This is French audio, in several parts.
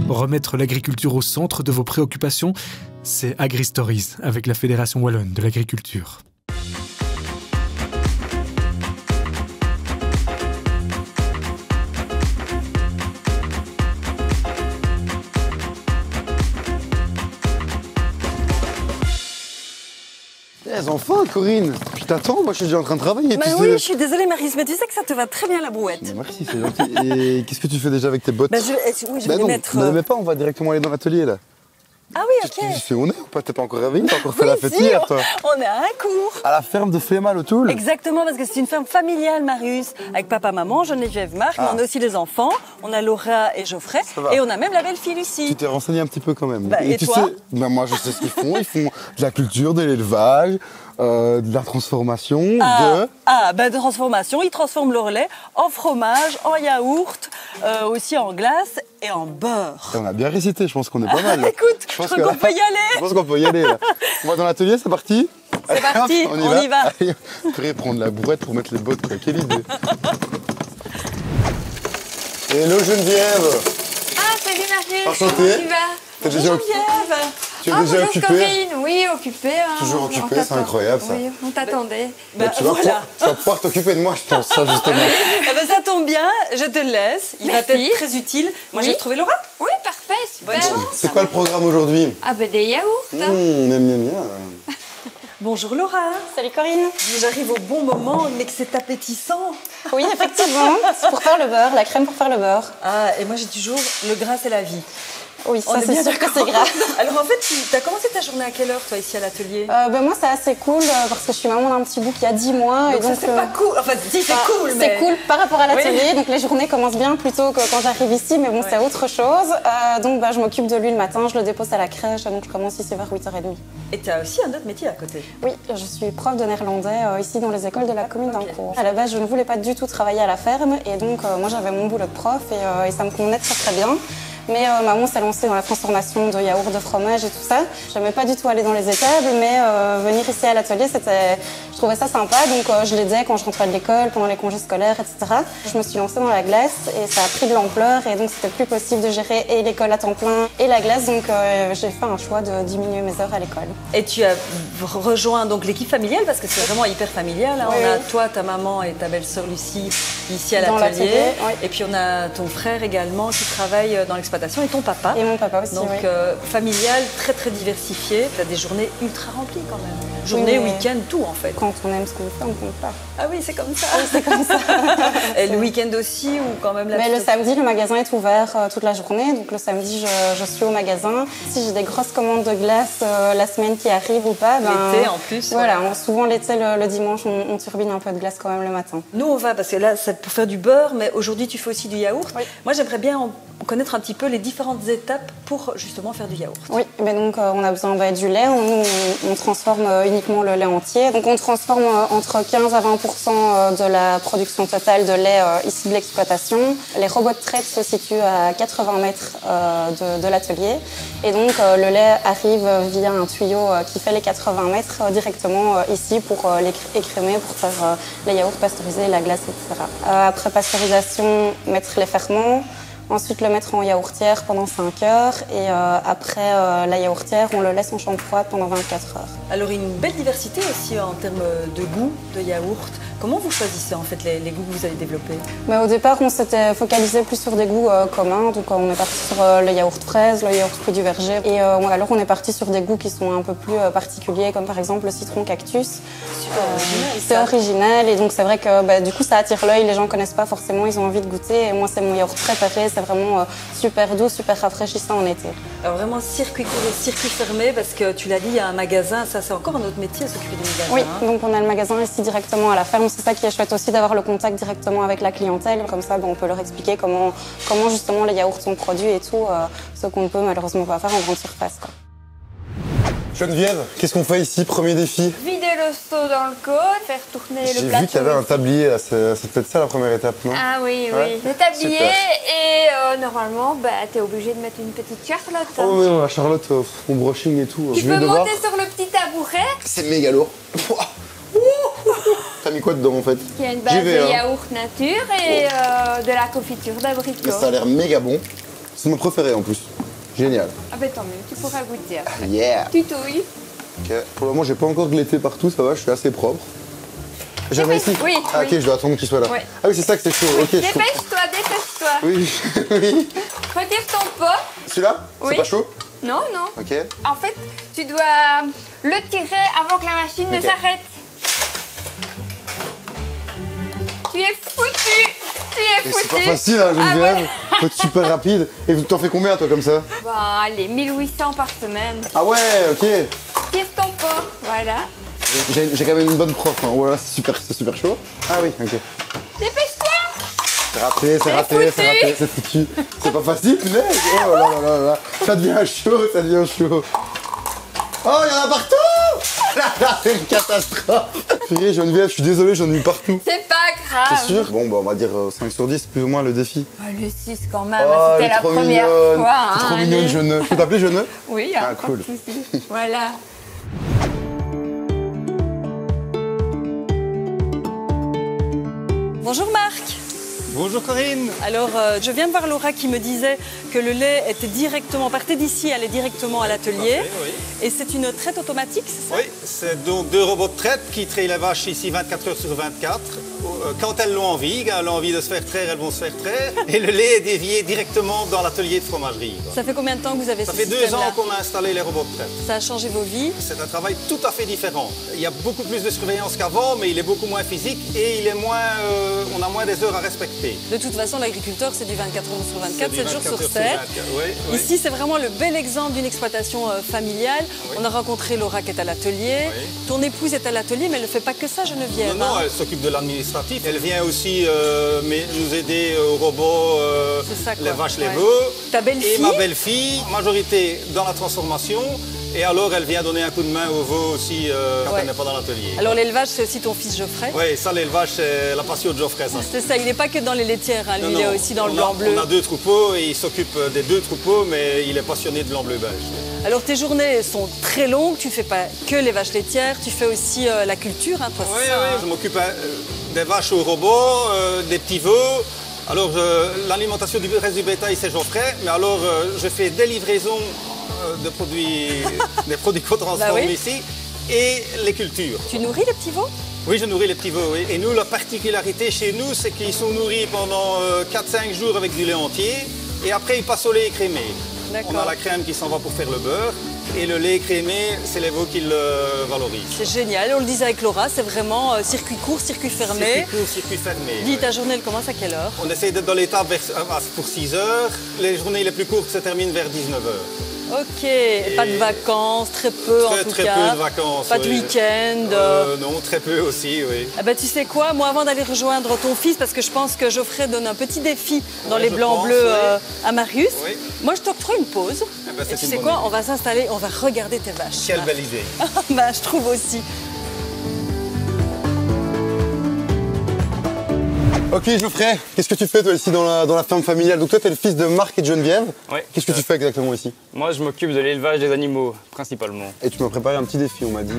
Remettre l'agriculture au centre de vos préoccupations, c'est AgriStories avec la Fédération Wallonne de l'Agriculture. Les enfants, Corinne, je t'attends, moi je suis déjà en train de travailler. Bah oui, je suis désolée Maryse, mais tu sais que ça te va très bien la brouette. Merci, c'est gentil. Et qu'est-ce que tu fais déjà avec tes bottes? Oui, je vais les mettre. Ne les mets pas, on va directement aller dans l'atelier là. Ah oui, ok. Tu fais on est ou pas? T'es pas encore réveillé? T'as encore fait la fête hier, toi? On est à un cours. À la ferme de Flémal au Toul? Exactement, parce que c'est une ferme familiale, Marius, avec papa, maman, Geneviève, Marc, mais on a aussi les enfants, on a Laura et Geoffrey, et on a même la belle-fille Lucie. Tu t'es renseigné un petit peu quand même. Et tu toi sais, moi je sais ce qu'ils font de la culture, de l'élevage, de la transformation, de transformation, ils transforment leur lait en fromage, en yaourt, aussi en glace et en beurre. Et on a bien récité, je pense qu'on est pas mal. Écoute, je crois qu'on peut y aller. Je pense qu'on peut y aller. Là. On va dans l'atelier, c'est parti? C'est parti, on y va. Allez, on pourrait prendre la bourrette pour mettre les bottes, quoi. Quelle idée. Hello Geneviève. Ah, salut Marie. Enchanté. Comment tu vas? T'es déjà Geneviève. Tu es déjà occupée? Corinne, oui, occupée. Toujours occupée, c'est incroyable ça. Oui, on t'attendait. Tu vas pouvoir t'occuper de moi, je pense, ça justement. Ça tombe bien, je te le laisse. Il va être très utile. Moi, j'ai retrouvé Laura. Oui, parfait, super. Bonne chance. C'est quoi le programme aujourd'hui? Ah ben des yaourts. Miam. Bonjour Laura. Salut Corinne. J'arrive au bon moment, mais que c'est appétissant. Oui, effectivement, c'est pour faire le beurre, la crème pour faire le beurre. Ah, et moi j'ai toujours le gras c'est la vie. Oui, ça c'est sûr que c'est gras. Alors en fait, tu as commencé ta journée à quelle heure toi ici à l'atelier? Moi c'est assez cool parce que je suis maman d'un petit bout qui a 10 mois. Donc, et donc ça c'est pas cool, enfin si c'est cool mais... C'est cool par rapport à l'atelier, donc les journées commencent bien plus tôt que quand j'arrive ici, mais bon c'est autre chose. Donc je m'occupe de lui le matin, je le dépose à la crèche, donc je commence ici vers 8h30. Et tu as aussi un autre métier à côté? Oui, je suis prof de néerlandais ici dans les écoles de la commune d'Ancourt. À la base je ne voulais pas du tout travailler à la ferme et donc moi j'avais mon boulot de prof et ça me convenait très bien. Mais maman s'est lancée dans la transformation de yaourt, de fromage et tout ça. J'aimais pas du tout aller dans les étables, mais venir ici à l'atelier, je trouvais ça sympa. Donc je l'aidais quand je rentrais de l'école, pendant les congés scolaires, etc. Je me suis lancée dans la glace et ça a pris de l'ampleur et donc c'était plus possible de gérer et l'école à temps plein et la glace. Donc j'ai fait un choix de diminuer mes heures à l'école. Et tu as rejoint donc l'équipe familiale parce que c'est vraiment hyper familial. Hein. Oui, on a toi, ta maman et ta belle-sœur Lucie ici à l'atelier. Oui. Et puis on a ton frère également qui travaille dans l'exploitation. Et ton papa. Et mon papa aussi, donc, familial, très diversifié. Tu as des journées ultra remplies quand même. Journée, week-end, tout en fait. Quand on aime ce qu'on fait, on compte pas. Ah oui, c'est comme ça. Oui, c'est comme ça. Et le week-end aussi ou quand même Mais le samedi, le magasin est ouvert toute la journée. Donc le samedi, je suis au magasin. Si j'ai des grosses commandes de glace la semaine qui arrive ou pas, l'été en plus. Voilà, souvent l'été, le dimanche, on turbine un peu de glace quand même le matin. Nous, on va, parce que là, c'est pour faire du beurre, mais aujourd'hui, tu fais aussi du yaourt. Oui. Moi, j'aimerais bien connaître un petit peu les différentes étapes pour justement faire du yaourt. Oui, mais donc on a besoin du lait. Nous, on transforme uniquement le lait entier. Donc on transforme entre 15 à 20% de la production totale de lait ici de l'exploitation. Les robots de traite se situent à 80 mètres de l'atelier. Et donc le lait arrive via un tuyau qui fait les 80 mètres directement ici pour écrémer, pour faire les yaourts pasteurisés, la glace, etc. Après pasteurisation, mettre les ferments. Ensuite, le mettre en yaourtière pendant 5 heures et après la yaourtière, on le laisse en chambre froide pendant 24 heures. Alors, une belle diversité aussi en termes de goût, de yaourt. Comment vous choisissez en fait les goûts que vous avez développés? Au départ, on s'était focalisé plus sur des goûts communs. Donc, on est parti sur le yaourt fraise, le yaourt fruit du verger. Et alors, on est parti sur des goûts qui sont un peu plus particuliers, comme par exemple le citron cactus. C'est original et donc c'est vrai que du coup, ça attire l'œil. Les gens connaissent pas forcément, ils ont envie de goûter. Et moi, c'est mon yaourt préféré. C'est vraiment super doux, super rafraîchissant en été. Alors vraiment circuit court et circuit fermé parce que tu l'as dit, il y a un magasin, ça c'est encore un autre métier, s'occuper du magasin. Oui, donc on a le magasin ici directement à la ferme. C'est ça qui est chouette aussi d'avoir le contact directement avec la clientèle. Comme ça, on peut leur expliquer comment justement les yaourts sont produits et tout, ce qu'on ne peut malheureusement pas faire en grande surface, quoi. Geneviève, qu'est-ce qu'on fait ici? Premier défi. Vider le seau dans le cône, faire tourner le plateau. J'ai vu qu'il y avait un tablier, c'est peut-être ça la première étape, non? Ah oui, oui. Le tablier et normalement, t'es obligé de mettre une petite Charlotte. Oh mais non, la Charlotte, mon brushing et tout. Tu peux monter sur le petit tabouret. C'est méga lourd. T'as mis quoi dedans en fait? Il y a une base de yaourt nature et de la confiture d'abricot. Ça a l'air méga bon. C'est mon préféré en plus. Génial. Ah ben tant mieux, tu pourras goûter après. Yeah. Tu touilles. Ok. Pour le moment, j'ai pas encore gletté partout, ça va, je suis assez propre. Jamais ici. Oui, Ah, oui. ok, je dois attendre qu'il soit là. Ouais. Ah oui, c'est ça que c'est chaud. Ok, je comprends. Dépêche-toi, dépêche-toi. Oui, oui. Retire ton pot. Celui-là Oui. C'est pas chaud? Non, non. Ok. En fait, tu dois le tirer avant que la machine ne Ok. s'arrête. Tu es foutu. Tu es Et foutu. c'est pas facile, hein, Ah Geneviève. ouais. Faut être super rapide. Et t'en fais combien, toi, comme ça? Bon, allez, 1800 par semaine. Ah ouais, ok. Tire ton pot. Voilà. J'ai quand même une bonne prof. Hein. Voilà, c'est super chaud. Ah oui, ok. Dépêche-toi. C'est raté, c'est raté, foutu. c'est raté, c'est foutu. C'est pas facile, punaise. Oh là là là là. Ça devient chaud, ça devient chaud. Oh, il y en a partout. C'est une catastrophe. Purée, Geneviève, je suis désolé, j'en ai eu partout. C'est pas grave. C'est sûr? Bon, bah, on va dire 5 sur 10, plus ou moins le défi. Oh, le 6 quand même, Oh, c'était elle est la trop première mignonne. fois. T'es trop hein, mignonne, allez. Jeuneux. Je peux t'appeler Jeuneux? Oui, Ah, pas cool. de souci. Voilà. Bonjour Marc. Bonjour Corinne. Alors, je viens de voir Laura qui me disait que le lait partait d'ici, allait directement à l'atelier. Oui. Et c'est une traite automatique, c'est ça? Oui, c'est donc 2 robots de traite qui traient les vaches ici 24 heures sur 24. Quand elles l'ont envie de se faire traire, elles vont se faire traire. Et le lait est dévié directement dans l'atelier de fromagerie. Ça fait combien de temps que vous avez Ça ce fait 2 système-là? ans qu'on a installé les robots de traite. Ça a changé vos vies? C'est un travail tout à fait différent. Il y a beaucoup plus de surveillance qu'avant, mais il est beaucoup moins physique et il est moins, on a moins des heures à respecter. De toute façon, l'agriculteur, c'est du 24 heures sur 24, C'est 7 du jours 24 sur heures 7. 24. Oui. Ici, c'est vraiment le bel exemple d'une exploitation familiale. On a rencontré Laura qui est à l'atelier. Oui. Ton épouse est à l'atelier, mais elle ne fait pas que ça, Geneviève. Non, hein. elle s'occupe de l'administratif. Elle vient aussi nous aider au robot, C'est ça, quoi. les vaches, les Ouais. veaux. Ta belle-fille? Et ma belle-fille, majorité dans la transformation. Et alors, elle vient donner un coup de main aux veaux aussi quand Ouais. elle n'est pas dans l'atelier. Alors l'élevage, c'est aussi ton fils Geoffrey? Oui, ça, l'élevage, c'est la passion de Geoffrey, ça. C'est ça, il n'est pas que dans les laitières, hein. Lui, Non, il est non. aussi dans le On blanc-bleu. On a 2 troupeaux et il s'occupe des 2 troupeaux, mais il est passionné de blanc-bleu belge. Alors tes journées sont très longues, tu fais pas que les vaches laitières, tu fais aussi la culture, hein, toi, Oui, c'est ça, hein. je m'occupe des vaches au robot, des petits veaux. Alors, l'alimentation du reste du bétail, c'est Geoffrey. Mais alors, je fais des livraisons de produits, des produits qu'on transforme Bah oui. ici et les cultures. Tu nourris les petits veaux? Oui, je nourris les petits veaux. Oui. Et nous, la particularité chez nous, c'est qu'ils sont nourris pendant 4-5 jours avec du lait entier. Et après, ils passent au lait écrémé. D'accord. On a la crème qui s'en va pour faire le beurre. Et le lait écrémé, c'est les veaux qui le valorisent. C'est génial, on le disait avec Laura, c'est vraiment circuit court, circuit fermé. Circuit court, circuit fermé. Dis, ouais. ta journée, elle commence à quelle heure? On essaie d'être dans l'état pour 6 heures. Les journées les plus courtes se terminent vers 19 heures. Ok, et pas de vacances, très peu en tout Très cas. peu de vacances. Pas de oui. week-end. Non, très peu aussi, oui. Ah bah, tu sais quoi, moi avant d'aller rejoindre ton fils, parce que je pense que Geoffrey donne un petit défi dans Ouais, les je blancs pense, bleus oui. à Marius, Oui. moi je t'octroie une pause. Ah bah, et c'est tu une sais bonne quoi, idée. on va s'installer, on va regarder tes vaches. Quelle belle idée. Bah, je trouve aussi. Ok, Geoffrey, qu'est-ce que tu fais toi ici dans la ferme familiale? Donc toi, t'es le fils de Marc et de Geneviève. Ouais. Qu'est-ce que tu fais exactement ici? Moi, je m'occupe de l'élevage des animaux, principalement. Et tu m'as préparé un petit défi, on m'a dit.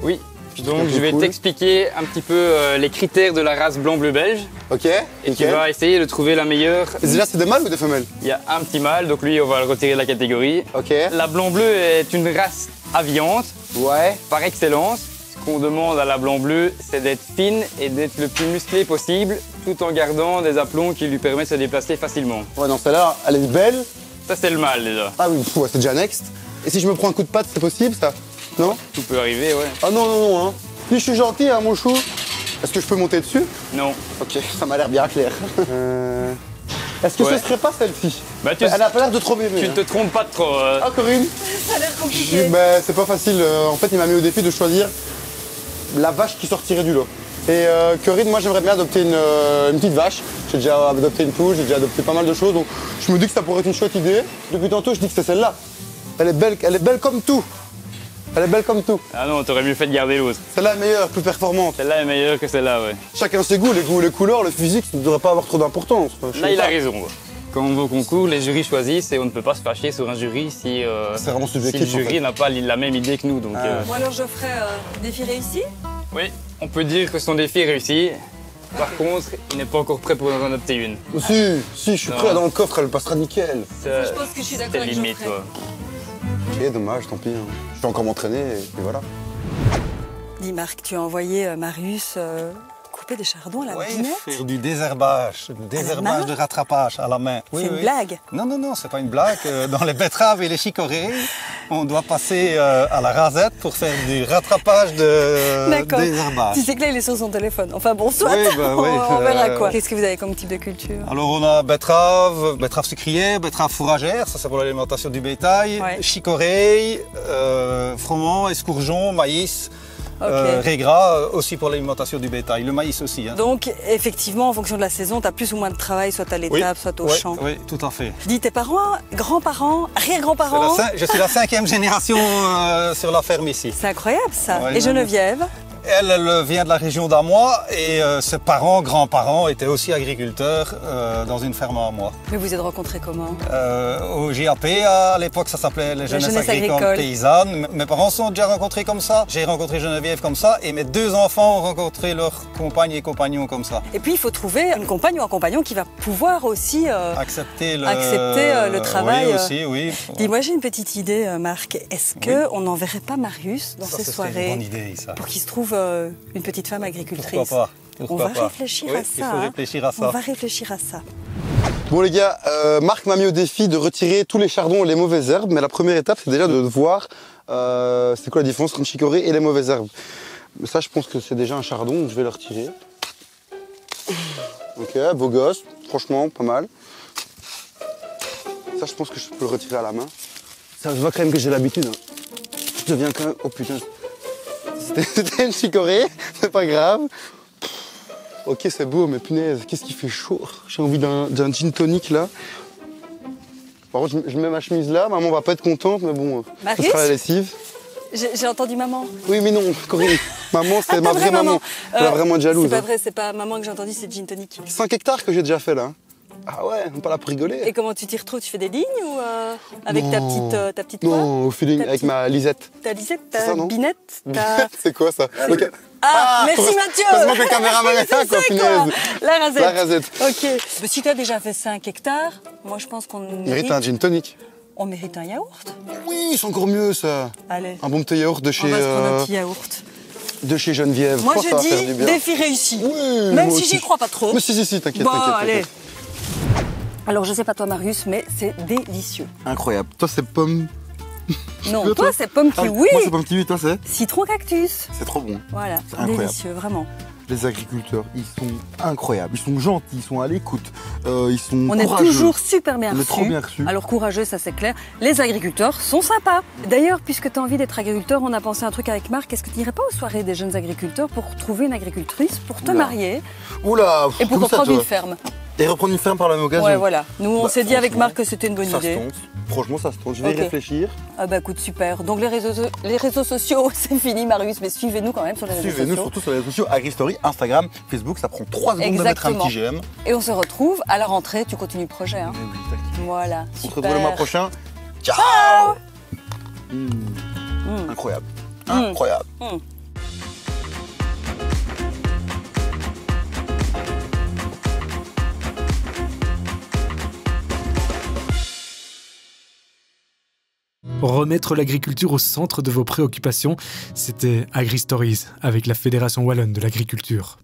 Oui. un Donc, peu je vais cool. t'expliquer un petit peu les critères de la race blanc-bleu belge. Ok. Et tu nickel. vas essayer de trouver la meilleure. Et déjà, c'est des mâles ou des femelles? Il y a un petit mâle, donc lui, on va le retirer de la catégorie. Ok. La blanc-bleu est une race aviante, Ouais. par excellence. Ce qu'on demande à la blanc-bleu, c'est d'être fine et d'être le plus musclée possible, tout en gardant des aplombs qui lui permettent de se déplacer facilement. Ouais, dans celle-là, elle est belle. Ça, c'est le mâle, déjà. Ah oui, ouais, c'est déjà next. Et si je me prends un coup de patte, c'est possible ça? Non? Tout peut arriver, ouais. Ah non, non, non, hein. Puis je suis gentil, hein, mon chou. Est-ce que je peux monter dessus? Non. Ok, ça m'a l'air bien clair. Est-ce que Ouais. ce serait pas celle-ci? Bah, tu Elle a pas l'air de trop m'aimer. tu ne te trompes pas trop. Ah, Corinne? Ça a l'air compliqué. Bah, c'est pas facile. En fait, il m'a mis au défi de choisir la vache qui sortirait du lot. Et Corinne, moi, j'aimerais bien adopter une petite vache. J'ai déjà adopté une poule, j'ai déjà adopté pas mal de choses. Donc, je me dis que ça pourrait être une chouette idée. Depuis tantôt, je dis que c'est celle-là. Elle est belle comme tout. Elle est belle comme tout. Ah non, t'aurais mieux fait de garder l'autre. Celle-là est meilleure, plus performante. Celle-là est meilleure que celle-là, ouais. Chacun ses goûts, les goûts, les couleurs, le physique, ça ne devrait pas avoir trop d'importance. Je Là, sais il a pas. raison. Ouais. Quand on va au concours, les jurys choisissent et on ne peut pas se fâcher sur un jury si, C'est vraiment si le subjectif. en jury fait. n'a pas la même idée que nous. Donc, Ah. Bon alors Geoffrey, défi réussi? oui, on peut dire que son défi est réussi. Par contre, il n'est pas encore prêt pour en adopter une. Si, je suis prêt, dans le coffre, elle passera nickel. Je pense que je suis d'accord C'est avec limite, Geoffrey. quoi. Ok, dommage, tant pis. Hein. Je vais encore m'entraîner et voilà. Dis Marc, tu as envoyé Marius couper des chardons à la binette? faire du désherbage, main de rattrapage à la main. C'est une blague? Non, c'est pas une blague. Dans les betteraves et les chicorées, on doit passer à la rasette pour faire du rattrapage de D'accord. désherbage. Tu sais que là, il est sur son téléphone. Enfin bon, soit, Oui, on verra quoi. Qu'est-ce que vous avez comme type de culture? Alors on a betterave sucrière, betterave fourragère, ça c'est pour l'alimentation du bétail, Ouais. chicorée, froment, escourgeon, maïs, Ok. raie gras aussi pour l'alimentation du bétail, le maïs aussi. Hein. Donc, effectivement, en fonction de la saison, tu as plus ou moins de travail, soit à l'étable, soit au champ. Oui, tout à fait. Dis, tes parents, grands-parents, arrière-grands-parents? Je suis la 5e génération sur la ferme ici. C'est incroyable ça. Ouais, Et Geneviève? Elle vient de la région d'Amois et ses parents, grands-parents étaient aussi agriculteurs dans une ferme à Amois. Mais vous êtes rencontrés comment? Au GAP, à l'époque ça s'appelait les Jeunesses agricoles paysannes. Mes parents se sont déjà rencontrés comme ça. J'ai rencontré Geneviève comme ça et mes 2 enfants ont rencontré leurs compagnes et compagnons comme ça. Et puis, il faut trouver une compagne ou un compagnon qui va pouvoir aussi Accepter le travail. Oui, aussi, oui. Dis-moi, j'ai une petite idée, Marc. Est-ce qu'on n'enverrait pas Marius dans ces C'est soirées une bonne idée, ça. pour qu'il se trouve une petite femme agricultrice? Pourquoi pas? On va réfléchir Oui, à ça. il faut réfléchir à ça. On va réfléchir à ça. Bon les gars, Marc m'a mis au défi de retirer tous les chardons et les mauvaises herbes, mais la première étape c'est déjà de voir c'est quoi la différence entre une chicorée et les mauvaises herbes. Mais ça je pense que c'est déjà un chardon, donc je vais le retirer. Ok, beau gosse, franchement pas mal. Ça je pense que je peux le retirer à la main. Ça se voit quand même que j'ai l'habitude. Hein. Je deviens quand même... Oh putain, c'était une chicorée, c'est pas grave. Ok, c'est beau, mais punaise, qu'est-ce qui fait chaud? J'ai envie d'un gin tonic là. Par contre, je mets ma chemise là, maman va pas être contente, mais bon, ça Marius sera la lessive. J'ai entendu maman. Oui, mais non, Corinne, maman, c'est ma vraie maman. Elle est vraiment jalouse. C'est pas hein. vrai, c'est pas maman que j'ai entendu, c'est gin tonic. 5 hectares que j'ai déjà fait là. hein. Ah ouais, on pas là pour rigoler. Et comment tu t'y retrouves? Tu fais des lignes ou avec ta Non. petite quoi? Non, au feeling, Ta avec petite- ma Lisette. Ta Lisette, C'est ta ça, non binette, ta... C'est quoi ça Ah, merci Mathieu. Heureusement que le caméraman est là, C'est quoi, ça, punaise. La rasette. La rasette. Ok. Mais si tu as déjà fait 5 hectares, moi je pense qu'on Mérite un gin tonic. On mérite un yaourt. Oui, c'est encore mieux ça. Allez, Un bon petit yaourt de on chez, va se prendre un petit yaourt. de chez Geneviève. Moi pense que ça va faire je du dis bien. défi réussi. Oui, Même moi si aussi. j'y crois pas trop. Mais si, t'inquiète, Bon, t'inquiète. allez. t'inquiète. Alors je sais pas toi Marius, mais c'est délicieux. Incroyable. Toi, c'est pomme. Non, Toi, toi c'est pomme Ah, kiwi, Moi, c'est pomme kiwi, toi, c'est citron cactus. C'est trop bon. Voilà, C'est incroyable. délicieux, vraiment. Les agriculteurs, ils sont incroyables. Ils sont gentils, ils sont à l'écoute. Ils sont On est courageux. toujours super bien On est reçus. trop bien reçus. Alors courageux, ça c'est clair. Les agriculteurs sont sympas. D'ailleurs, puisque tu as envie d'être agriculteur, on a pensé à un truc avec Marc. Est-ce que tu n'irais pas aux soirées des jeunes agriculteurs pour trouver une agricultrice, pour te Oula. marier Oula, et pour comme ça, reprendre toi. une ferme? Et reprendre une ferme par la même occasion. Ouais, voilà. Nous, on Bah, s'est dit avec franchement, Marc que c'était une bonne Ça idée. se tente. Franchement, ça se tente. Je vais Ok. y réfléchir. Ah bah écoute, super. Donc les réseaux sociaux, c'est fini Marius, mais suivez-nous quand même sur les réseaux Suivez-nous sociaux. surtout sur les réseaux sociaux, AgriStory, Instagram, Facebook. Ça prend 3 secondes de mettre un Exactement. petit j'aime. Et on se retrouve à la rentrée, tu continues le projet. Hein. Eh oui, t'inquiète. Voilà, On se super. retrouve le mois prochain. Ciao. Incroyable. Incroyable. Remettre l'agriculture au centre de vos préoccupations, c'était AgriStories avec la Fédération Wallonne de l'agriculture.